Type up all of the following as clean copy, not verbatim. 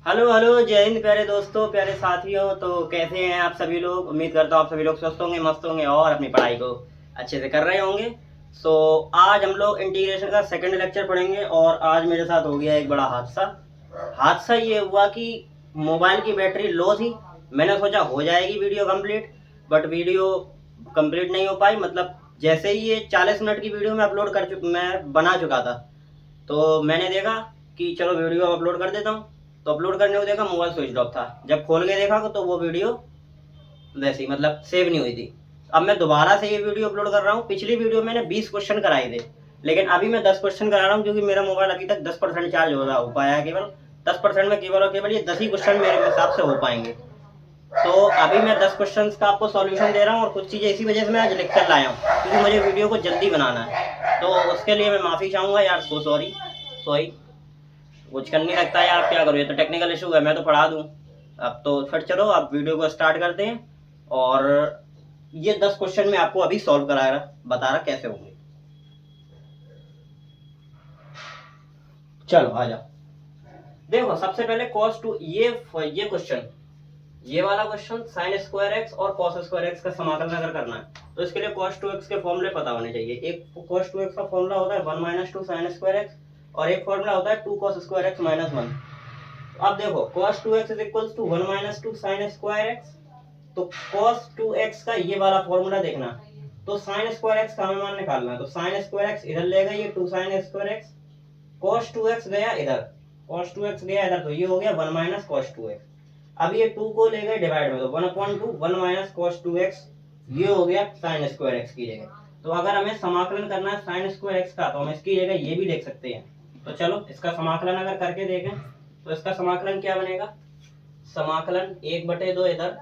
Hello hello, जय हिंद प्यारे दोस्तों, प्यारे साथियों। तो कैसे हैं आप सभी लोग? उम्मीद करता हूँ आप सभी लोग स्वस्थ होंगे, मस्त होंगे और अपनी पढ़ाई को अच्छे से कर रहे होंगे। सो आज हम लोग इंटीग्रेशन का सेकंड लेक्चर पढ़ेंगे और आज मेरे साथ हो गया एक बड़ा हादसा। हादसा ये हुआ कि मोबाइल की बैटरी लो थी। मैंने सोचा हो जाएगी video complete, but video complete नहीं हो पाई। मतलब जैसे ही ये 40 मिनट की वीडियो मैं बना चुका था, तो मैंने देखा कि चलो वीडियो अपलोड कर देता हूँ। तो अपलोड करने को देखा, मोबाइल स्विच ऑफ था। जब खोल के देखा तो वो वीडियो वैसी मतलब सेव नहीं हुई थी। अब मैं दोबारा से ये वीडियो अपलोड कर रहा हूँ। पिछली वीडियो मैंने 20 क्वेश्चन कराए थे, लेकिन अभी मैं 10 क्वेश्चन करा रहा हूँ, क्योंकि मेरा मोबाइल अभी तक 10% चार्ज हो पाया है। केवल 10% में केवल और केवल ये 10 ही क्वेश्चन मेरे हिसाब से हो पाएंगे। तो अभी मैं 10 क्वेश्चन का आपको सॉल्यूशन दे रहा हूँ, और कुछ चीज़ें इसी वजह से मैं आज लेक्चर लाया हूँ, क्योंकि मुझे वीडियो को जल्दी बनाना है। तो उसके लिए मैं माफ़ी चाहूँगा यार। So sorry sorry. कुछ कर नहीं सकता यार, क्या करूँ, ये तो टेक्निकल इशू है। मैं तो पढ़ा दूँ। अब तो फिर चलो आप वीडियो को स्टार्ट करते हैं, और ये 10 क्वेश्चन मैं आपको अभी सॉल्व करा रहा बता रहा कैसे होंगे। चलो आ जाओ। देखो सबसे पहले cos टू ये क्वेश्चन, ये वाला क्वेश्चन साइन स्क्वायर एक्स और कॉस स्क्वायर एक्स का समाकलन अगर करना है, तो इसके लिए cos टू एक्स के फॉर्मूले पता होने चाहिए। एक cos टू एक्स का फॉर्मूला होता है 1 minus two sine square x, और एक फॉर्मूला होता है 2 cos स्क्वायर एक्स माइनस 1। अब देखो cos 2x is equals to 1 minus two sine square x. तो cos 2x का ये वाला फॉर्मूला देखना, तो साइन स्क्वायर एक्स का हमें मान निकालना है। तो साइन स्क्वायर एक्स इधर लेगा, ये 2 sign square x. cos 2x गया इधर, cos 2x गया इधर, तो ये हो गया 1 माइनस cos 2x। अब ये 2 को ले गए डिवाइड में, तो 1/2 1 माइनस cos 2x, ये हो गया साइन स्क्वायर एक्स की जगह। तो अगर हमें समाकलन करना है साइन स्क्वायर एक्स का, तो हम इसकी जगह ये भी लिख सकते हैं। तो चलो इसका समाकलन अगर करके देखें, तो इसका समाकलन क्या बनेगा? समाकलन 1/2 इधर,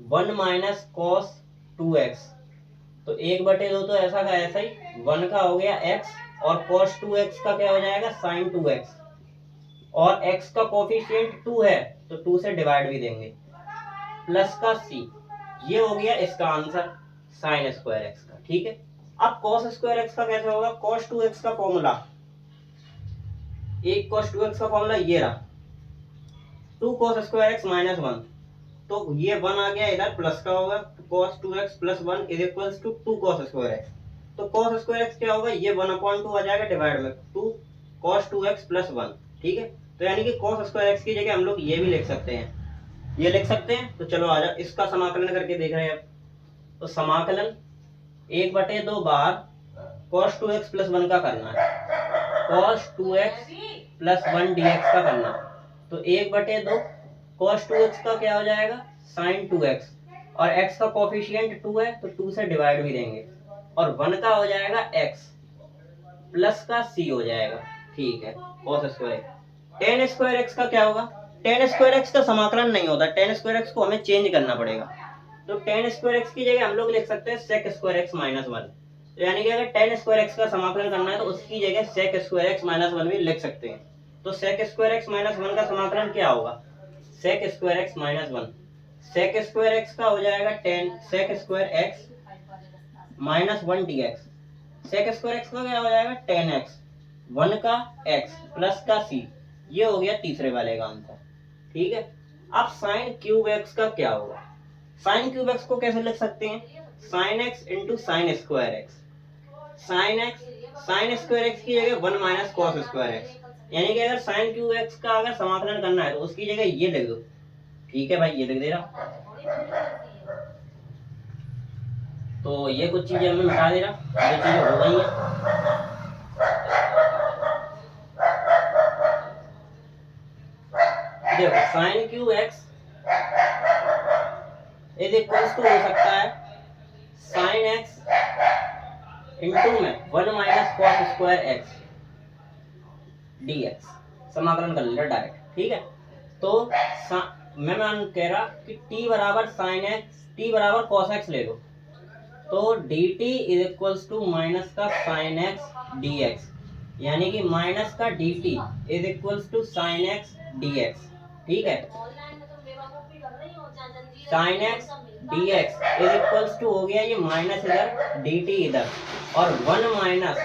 1 माइनस कॉस 2x। तो 1/2 तो ऐसा का ऐसा ही, 1 का हो गया x, और cos 2x का क्या हो जाएगा? sin 2x। और x का कोफिशिएंट 2 है, तो 2 से डिवाइड भी देंगे, प्लस का c। ये हो गया इसका आंसर sin स्क्वायर एक्स का। ठीक है। अब cos स्क्वायर एक्स का कैसे होगा? cos 2x का फॉर्मूला, एक cos 2x का फॉर्मूला ये रहा, 2 cos स्क्वायर एक्स माइनस 1। तो ये 1 आ गया इधर, प्लस का होगा, cos 2x plus 1 is equals to 2 cos square x. तो cos स्क्वायर एक्स क्या होगा? ये 1/2 आ जाएगा डिवाइड में 2 cos 2x प्लस 1। ठीक है। तो यानी कि cos स्क्वायर एक्स की जगह हम लोग ये भी लिख सकते हैं, ये लिख सकते हैं। तो चलो आ जाओ, इसका समाकलन करके देख रहे हैं अब। तो समाकलन 1/2 बार cos 2x प्लस 1 का करना है, cos 2x प्लस 1 dx का करना है। तो 1/2 cos 2x का क्या हो जाएगा? sin 2x, और x का कोफिशिएंट 2 है, तो 2 से डिवाइड भी देंगे, और 1 का हो जाएगा x, प्लस का c हो जाएगा। ठीक है। cos square tan square x का क्या होगा? tan स्क्वायर x का समाकलन नहीं होता, tan स्क्वायर x को हमें चेंज करना पड़ेगा। तो tan स्क्वायर x की जगह हम लोग लिख सकते हैं sec स्क्वायर x माइनस 1। तो यानी कि अगर tan स्क्वायर x का समाकलन करना है, तो उसकी जगह sec स्क्वायर x माइनस 1 भी लिख सकते हैं। तो sec स्क्वायर x माइनस 1 का समाकलन क्या होगा? sec square x minus 1, sec square x का हो जाएगा sec square x minus 1 dx। sec square x का क्या हो जाएगा? tan x, 1 का x प्लस का c। ये हो गया तीसरे वाले का आंसर। ठीक है। अब sin क्यूब x का क्या होगा? sin क्यूब x को कैसे लिख सकते हैं? sin x into sine square x. Sine x, sign square x की जगह 1 माइनस कॉस स्क्वायर एक्स। यानी कि अगर साइन क्यूब एक्स का अगर समाकलन करना है, तो उसकी जगह ये लिख दो। ठीक है भाई, ये लिख दे रहा। तो ये कुछ चीजें हमें मिटा दे रहा, ये चीजें हो गई हैं। देखो sine cube x is equals to हो सकता है साइन एक्स इंटू में 1 minus cos square x dx। समाकलन कर लेना डायरेक्ट। ठीक है। तो मैं कह रहा कि t बराबर साइन एक्स, t बराबर कॉस एक्स ले लो। तो dt is equals to minus का साइन एक्स dx, यानी कि माइनस का dt is equals to sine x dx। ठीक है। Sine x dx is equals to हो गया ये माइनस इधर, dt इधर, और 1 माइनस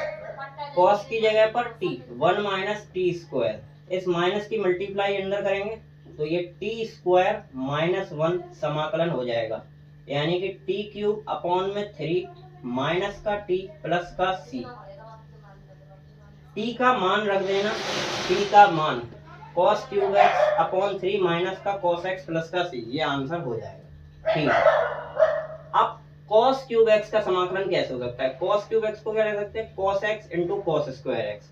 कॉस की जगह पर t, 1 माइनस टी स्क्वायर। इस माइनस की मल्टीप्लाई अंदर करेंगे तो ये टी स्क्वायर माइनस 1 समाकलन हो जाएगा, यानी कि टी क्यूब अपॉन में 3 माइनस का टी प्लस का सी। टी का मान रख देना, टी का मान cos cube x upon 3 minus का cos एक्स प्लस का सी, ये आंसर हो जाएगा। ठीक है, अब cos क्यूब एक्स का समाकलन कैसे हो सकता है? cos क्यूब एक्स को क्या लिख सकते हैं? cos x into cos square x.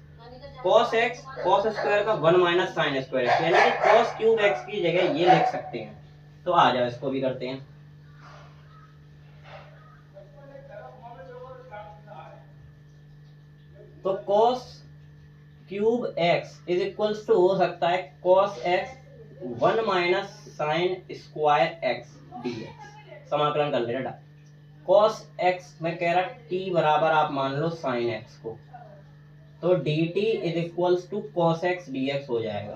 cos x cos square का 1 माइनस साइन स्क्वायर एक्स, यानी कि cos क्यूब एक्स की जगह ये लिख सकते हैं। तो आ जाओ इसको भी करते हैं। तो cos cube x is equals to हो सकता है cos x 1 minus sine square x D x. समाकलन कर लेना। cos एक्स में कह रहा t बराबर आप मान लो साइन एक्स को, तो dt is equals to cos x dx हो जाएगा।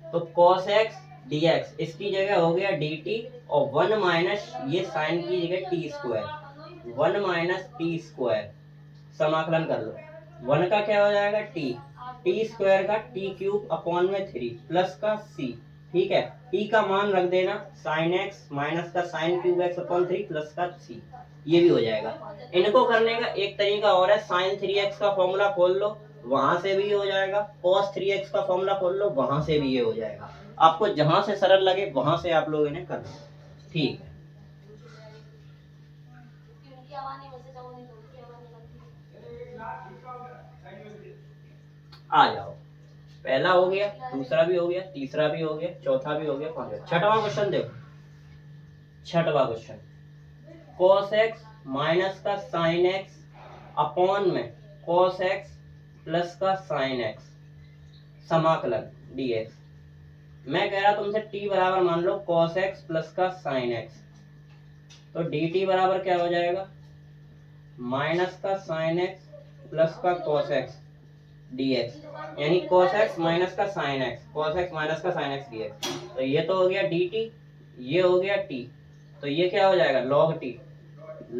तो cos एक्स dx इसकी जगह हो गया dt और 1 माइनस ये साइन की जगह t square, 1 minus T square. समाकलन कर लो, 1 का क्या हो जाएगा टी स्क्वायर का टी क्यूब अपॉन में 3 प्लस का सी। ठीक है, टी का मान रख देना साइन एक्स माइनस का sign cube x upon 3 plus का सी, ये भी हो जाएगा। इनको करने का एक तरीका और है, साइन 3x का फॉर्मूला खोल लो, वहां से भी हो जाएगा। cos 3x का फॉर्मूला खोल लो, वहां से भी ये हो जाएगा। आपको जहां से सरल लगे वहां से आप लोग इन्हें कर लो। ठीक है, आ जाओ। पहला हो गया, दूसरा भी हो गया, तीसरा भी हो गया, चौथा भी हो गया, पांचवा। छठवां क्वेश्चन देखो। छठवां क्वेश्चन, cos x माइनस का साइन एक्स अपॉन में cos x प्लस का साइन एक्स समाकलन dx। मैं कह रहा तुमसे t बराबर मान लो cos x प्लस का साइन एक्स, तो dt बराबर क्या हो जाएगा माइनस का साइन एक्स प्लस का cos x dx, यानी cos x माइनस का sine x, cos x minus का साइन एक्स dx। तो ये तो हो गया dt, ये हो गया t, तो ये क्या हो जाएगा log t,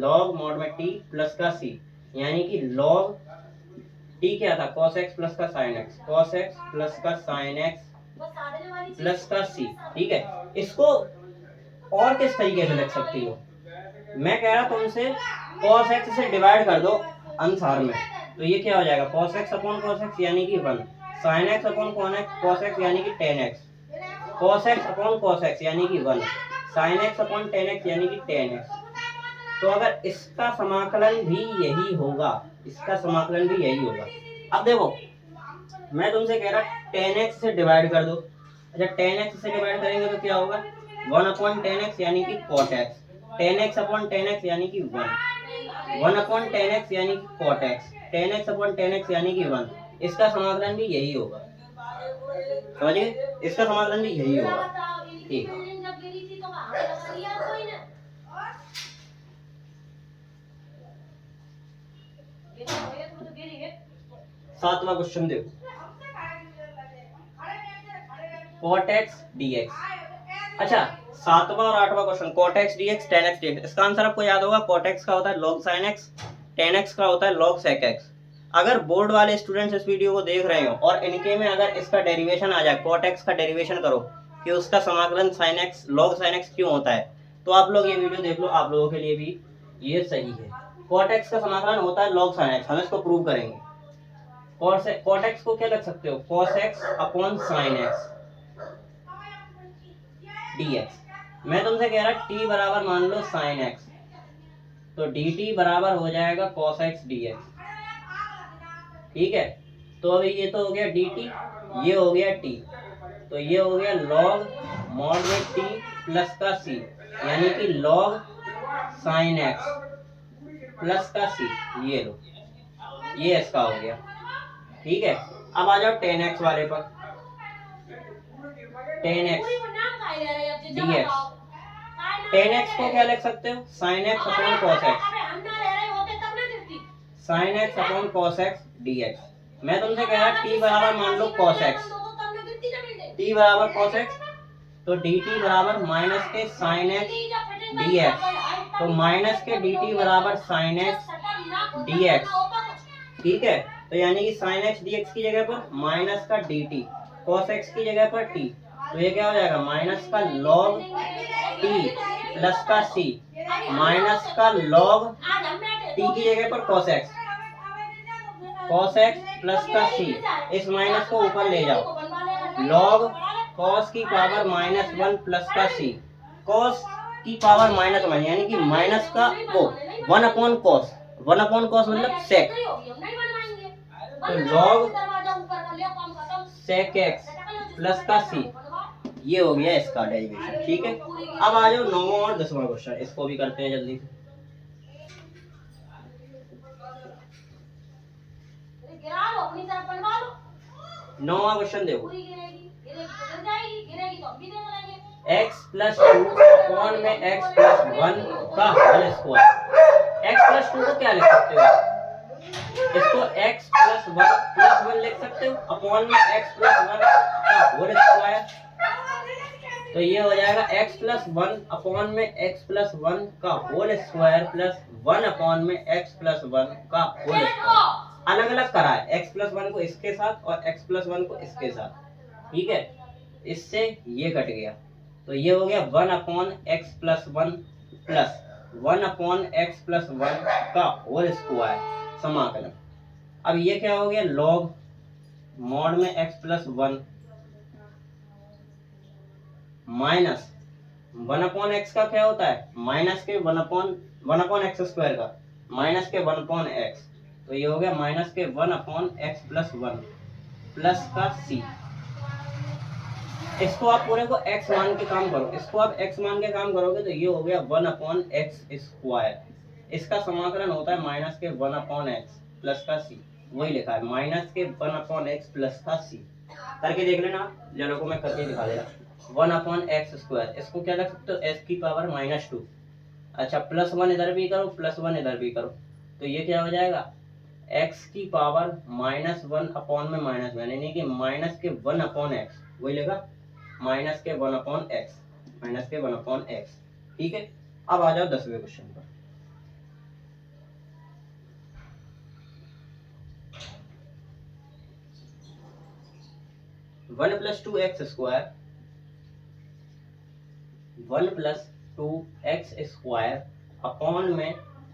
log मॉड में t प्लस का c, यानी कि log t क्या था cos x प्लस का sin x, cos x plus का sin x प्लस का c। ठीक है, इसको और किस तरीके से लिख सकती हो? मैं कह रहा तुमसे cos x से डिवाइड कर दो अनुसार में, तो ये क्या हो जाएगा cos x upon cos x यानी कि 1, sin x upon cos x यानी कि tan x, cos x upon cos x यानी कि 1, sin x upon tan x यानी कि tan x। तो अगर इसका समाकलन भी यही होगा, इसका समाकलन भी यही होगा। अब देखो मैं तुमसे कह रहा tan x से डिवाइड कर दो। अच्छा, tan x से डिवाइड करेंगे तो क्या होगा 1 अपॉन tan x यानी कि cot x, tan x upon tan x यानी कि 1, 1 अपॉन tan x यानी कि cot x, tan x upon tan x यानी कि 1। इसका समाकलन भी यही होगा, समझिए, इसका समाकलन भी यही होगा। ठीक है, सातवां क्वेश्चन देखो, cot x dx। अच्छा, सातवां और आठवां question cot x dx tan x dx, इसका आंसर आपको याद होगा cot x का होता है log sin x, tan x का होता है log sec x। अगर बोर्ड वाले स्टूडेंट्स इस वीडियो को देख रहे हो और इनके में अगर इसका डेरिवेशन आ जाए, cot x का डेरिवेशन करो कि उसका समाकलन sin x log sin x क्यों होता है, तो आप लोग ये वीडियो देख लो, आप लोगों के लिए भी ये सही है। cot x का समाकलन होता है log sin x, हम इसको प्रूव करेंगे। cot x को क्या लिख सकते हो cos x upon sin x dx। मैं तुमसे कह रहा t बराबर मान लो sin x, तो dt बराबर हो जाएगा cos x dx। ठीक है, तो अभी ये तो हो गया dt, ये हो गया t, तो ये हो गया log मॉड में t प्लस का c, यानी कि log sin x प्लस का c, ये लो, ये इसका हो गया। ठीक है, अब आ जाओ tan x वाले पर, tan x dx। tan x को क्या लिख सकते हो sin x upon cos x, sin x upon cos x dx। मैं तुमसे कह रहा t बराबर मान लो cos x, t बराबर cos x, तो dt बराबर माइनस के sin x dx, तो माइनस के dt बराबर sin x dx। ठीक है, तो यानी कि sin x dx की जगह पर माइनस का dt, cos x की जगह पर t, तो ये क्या हो जाएगा माइनस का log t प्लस का c, माइनस का log t की जगह पर cos x प्लस का c, इस माइनस को ऊपर ले जाओ, log cos की पावर -1 प्लस का c, cos की पावर -1 यानी कि माइनस का वो 1/cos, 1/cos मतलब sec, तो log sec x प्लस का c, ये हो गया इसका डेरिवेशन। ठीक है, अब आ जाओ 9वां और 10वां क्वेश्चन, इसको भी करते हैं जल्दी से। 9वां क्वेश्चन देखो, x प्लस 2 अपॉन में x प्लस 1 का होल स्क्वायर। x प्लस 2 को क्या लिख सकते हो, इसको x प्लस 1 लिख सकते हो अपॉन में x प्लस 1 का होल स्क्वायर, तो ये हो जाएगा x प्लस 1 अपॉन में x प्लस 1 का होल स्क्वायर प्लस 1 अपॉन में x प्लस 1 का होल स्क्वायर। अलग अलग करा है, x प्लस 1 को इसके साथ और x प्लस 1 को इसके साथ। ठीक है, इससे ये कट गया, तो ये हो गया 1 upon x plus 1 plus 1 upon x plus 1 का होल स्क्वायर समाकलन। अब ये क्या हो गया log मॉड में x plus 1 minus 1 upon x का क्या होता है माइनस के 1 अपॉन x स्क्वायर का माइनस के 1 अपॉन x, तो ये हो गया माइनस के 1 अपॉन x प्लस 1 प्लस का c। इसको आप पूरे को x मान के काम करो, इसको आप x मान के काम करोगे तो ये हो गया 1 अपॉन x स्क्वायर, इसका समाकलन होता है माइनस के 1 अपॉन x प्लस का c, वही लिखा है माइनस के 1 अपॉन x प्लस का c। करके देख लेना, जरा को मैं करके दिखा दे रहा। 1 अपॉन x स्क्वायर, इसको क्या लिख सकते हो x की पावर -2, अच्छा प्लस 1 इधर भी करो प्लस 1 इधर भी करो, तो ये क्या हो जाएगा x की पावर -1 अपॉन में -1 यानी कि माइनस के 1 अपॉन x, वही लेगा माइनस के 1 अपॉन x, माइनस के 1 अपॉन x। ठीक है, अब आ जाओ 10वें क्वेश्चन पर। One plus 2x square, 1 plus 2x square upon में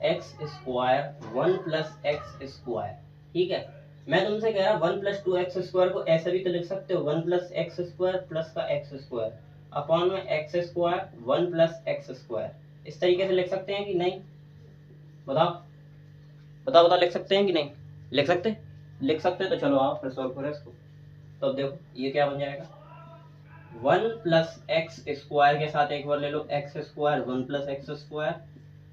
x square 1 plus x square. ठीक है, मैं तुमसे कह रहा 1 प्लस 2x स्क्वायर को ऐसे भी तो लिख सकते हो 1 प्लस x स्क्वायर प्लस का x स्क्वायर अपॉन में x square 1 plus x square, इस तरीके से लिख सकते हैं कि नहीं, बताओ बताओ बताओ, लिख सकते हैं कि नहीं लिख सकते, लिख सकते तो चलो आओ फिर सॉल्व करें इसको। तो अब देखो ये क्या बन जाएगा 1 प्लस एक्स स्क्वायर के साथ एक बार ले लो x square 1 plus x square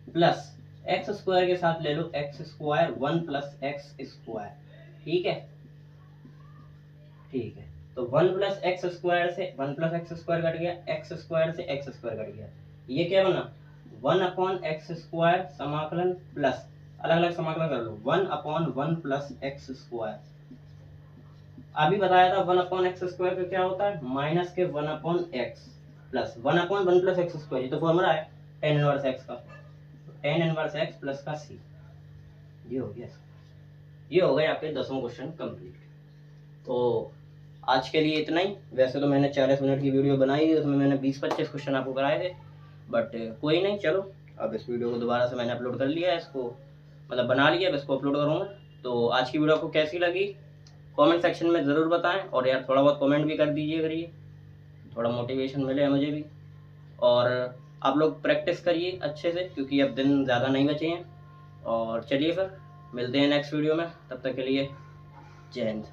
plus x square के साथ ले लो x square 1 plus x square. ठीक है, ठीक है, तो 1 प्लस एक्स स्क्वायर से 1 प्लस एक्स स्क्वायर कट गया, एक्स स्क्वायर से एक्स स्क्वायर कट गया, ये क्या बना 1 अपॉन एक्स स्क्वायर समाकलन प्लस अलग अलग समाकलन कर लो 1 अपॉन 1 प्लस एक्स स्क्वायर। अभी बताया था 1 अपॉन एक्स स्क्वायर का क्या होता है माइनस के 1 upon x plus 1 upon 1 plus x square, ये तो फॉर्मूला है tan इनवर्स एक्स का, tan इनवर्स एक्स प्लस का c। ये हो गया, ये हो गए आपके 10वां क्वेश्चन कंप्लीट। तो आज के लिए इतना ही। वैसे तो मैंने 40 मिनट की वीडियो बनाई है, उसमें मैंने 20-25 क्वेश्चन आपको कराए थे, बट कोई नहीं, चलो अब इस वीडियो को दोबारा से मैंने अपलोड कर लिया है, इसको मतलब बना लिया, अब इसको अपलोड करूँगा। तो आज की वीडियो आपको कैसी लगी कमेंट सेक्शन में ज़रूर बताएं, और यार थोड़ा बहुत कमेंट भी कर दीजिए करिए, थोड़ा मोटिवेशन मिले मुझे भी, और आप लोग प्रैक्टिस करिए अच्छे से क्योंकि अब दिन ज़्यादा नहीं बचे हैं। और चलिए फिर मिलते हैं नेक्स्ट वीडियो में, तब तक के लिए जय हिंद।